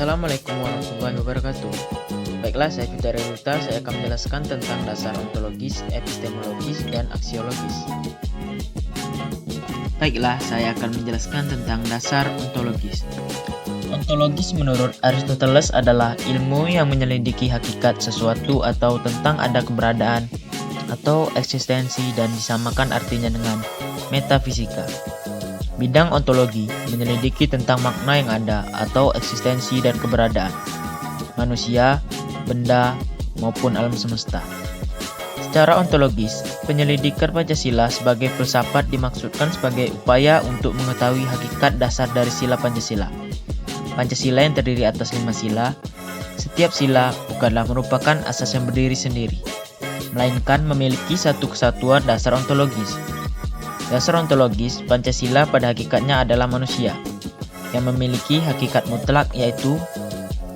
Assalamualaikum warahmatullahi wabarakatuh. Baiklah, saya Fitri Ruta. Saya akan menjelaskan tentang dasar ontologis, epistemologis, dan aksiologis. Baiklah, saya akan menjelaskan tentang dasar ontologis. Ontologis menurut Aristoteles adalah ilmu yang menyelidiki hakikat sesuatu atau tentang ada keberadaan atau eksistensi dan disamakan artinya dengan metafisika. Bidang ontologi menyelidiki tentang makna yang ada atau eksistensi dan keberadaan manusia, benda, maupun alam semesta. Secara ontologis, penyelidikan Pancasila sebagai filsafat dimaksudkan sebagai upaya untuk mengetahui hakikat dasar dari sila Pancasila. Pancasila yang terdiri atas 5 sila, setiap sila bukanlah merupakan asas yang berdiri sendiri, melainkan memiliki satu kesatuan dasar ontologis. Dasar ontologis Pancasila pada hakikatnya adalah manusia, yang memiliki hakikat mutlak yaitu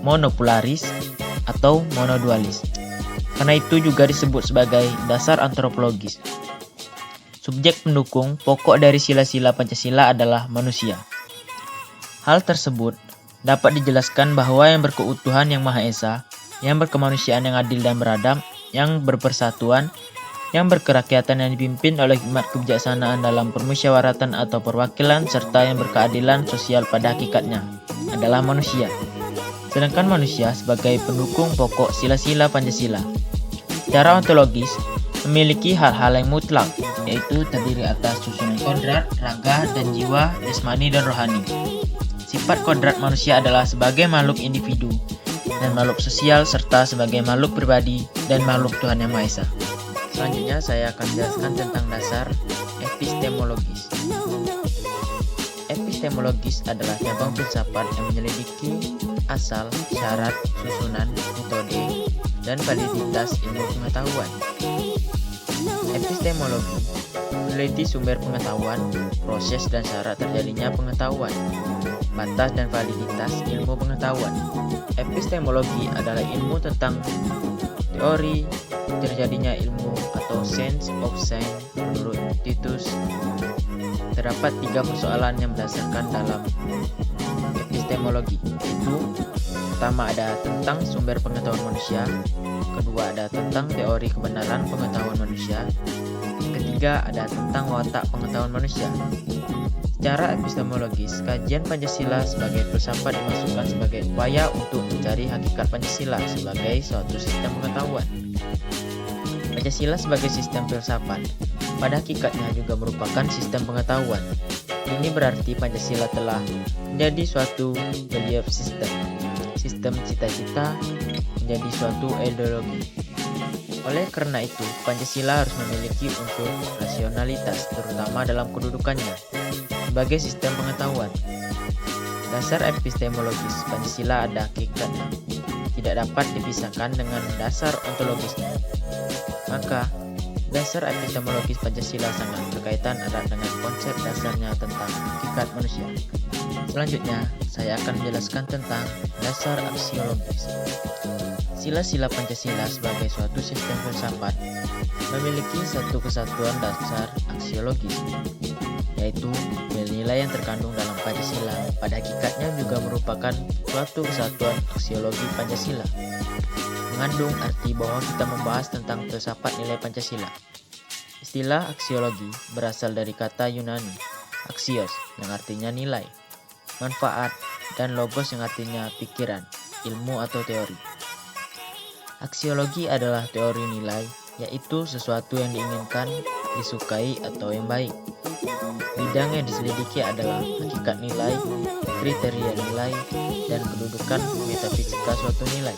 monopolaris atau monodualis. Karena itu juga disebut sebagai dasar antropologis. Subjek pendukung pokok dari sila-sila Pancasila adalah manusia. Hal tersebut dapat dijelaskan bahwa yang berkeutuhan yang Maha Esa, yang berkemanusiaan yang adil dan beradab, yang berpersatuan, yang berkerakyatan yang dipimpin oleh hikmat kebijaksanaan dalam permusyawaratan atau perwakilan, serta yang berkeadilan sosial pada hakikatnya adalah manusia. Sedangkan manusia sebagai pendukung pokok sila-sila Pancasila secara ontologis memiliki hal-hal yang mutlak, yaitu terdiri atas susunan kodrat, raga, dan jiwa, jasmani dan rohani. Sifat kodrat manusia adalah sebagai makhluk individu dan makhluk sosial, serta sebagai makhluk pribadi dan makhluk Tuhan Yang Maha Esa. Selanjutnya saya akan jelaskan tentang dasar epistemologis. Epistemologis adalah cabang filsafat yang menyelidiki asal, syarat, susunan, metode, dan validitas ilmu pengetahuan. Epistemologi meneliti sumber pengetahuan, proses dan syarat terjadinya pengetahuan, batas dan validitas ilmu pengetahuan. Epistemologi adalah ilmu tentang teori terjadinya ilmu atau sense of science. Menurut Titus, terdapat 3 persoalan yang berdasarkan dalam epistemologi, yaitu pertama ada tentang sumber pengetahuan manusia, kedua ada tentang teori kebenaran pengetahuan manusia, ketiga ada tentang watak pengetahuan manusia. Secara epistemologis, kajian Pancasila sebagai filsafat dimaksudkan sebagai upaya untuk mencari hakikat Pancasila sebagai suatu sistem pengetahuan. Pancasila sebagai sistem filsafat pada hakikatnya juga merupakan sistem pengetahuan. Ini berarti Pancasila telah menjadi suatu belief system, sistem cita-cita menjadi suatu ideologi. Oleh karena itu, Pancasila harus memiliki unsur rasionalitas, terutama dalam kedudukannya sebagai sistem pengetahuan. Dasar epistemologis Pancasila ada hakikatnya, tidak dapat dipisahkan dengan dasar ontologisnya. Maka, dasar epistemologis Pancasila sangat berkaitan erat dengan konsep dasarnya tentang hakikat manusia. Selanjutnya, saya akan menjelaskan tentang dasar aksiologis. Sila-sila Pancasila sebagai suatu sistem filsafat memiliki satu kesatuan dasar aksiologis, yaitu nilai yang terkandung dalam Pancasila pada hakikatnya juga merupakan suatu kesatuan aksiologi Pancasila. Mengandung arti bahwa kita membahas tentang filsafat nilai Pancasila. Istilah aksiologi berasal dari kata Yunani axios yang artinya nilai, manfaat, dan logos yang artinya pikiran, ilmu atau teori. Aksiologi adalah teori nilai, yaitu sesuatu yang diinginkan, disukai, atau yang baik. Bidang yang diselidiki adalah hakikat nilai, kriteria nilai, dan kedudukan metafisika suatu nilai.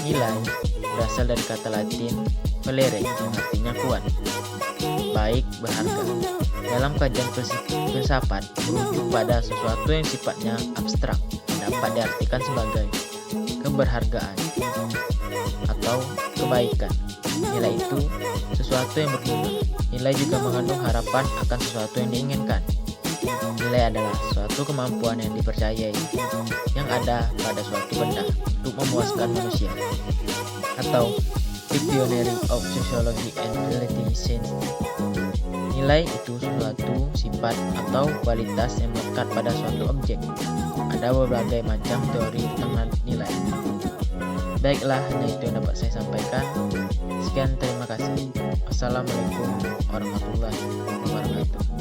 Nilai berasal dari kata Latin valere yang artinya kuat, baik, berharga. Dalam kajian filsafat merujuk pada sesuatu yang sifatnya abstrak yang dapat diartikan sebagai keberhargaan atau kebaikan. Nilai itu sesuatu yang berguna. Nilai juga mengandung harapan akan sesuatu yang diinginkan. Nilai adalah suatu kemampuan yang dipercayai yang ada pada suatu benda untuk memuaskan manusia, atau Dictionary of Sociology and Relative Science. Nilai itu suatu sifat atau kualitas yang melekat pada suatu objek, ada berbagai macam teori tentang nilai. Baiklah, hanya itu yang dapat saya sampaikan. Sekian, terima kasih. Wassalamualaikum warahmatullahi wabarakatuh.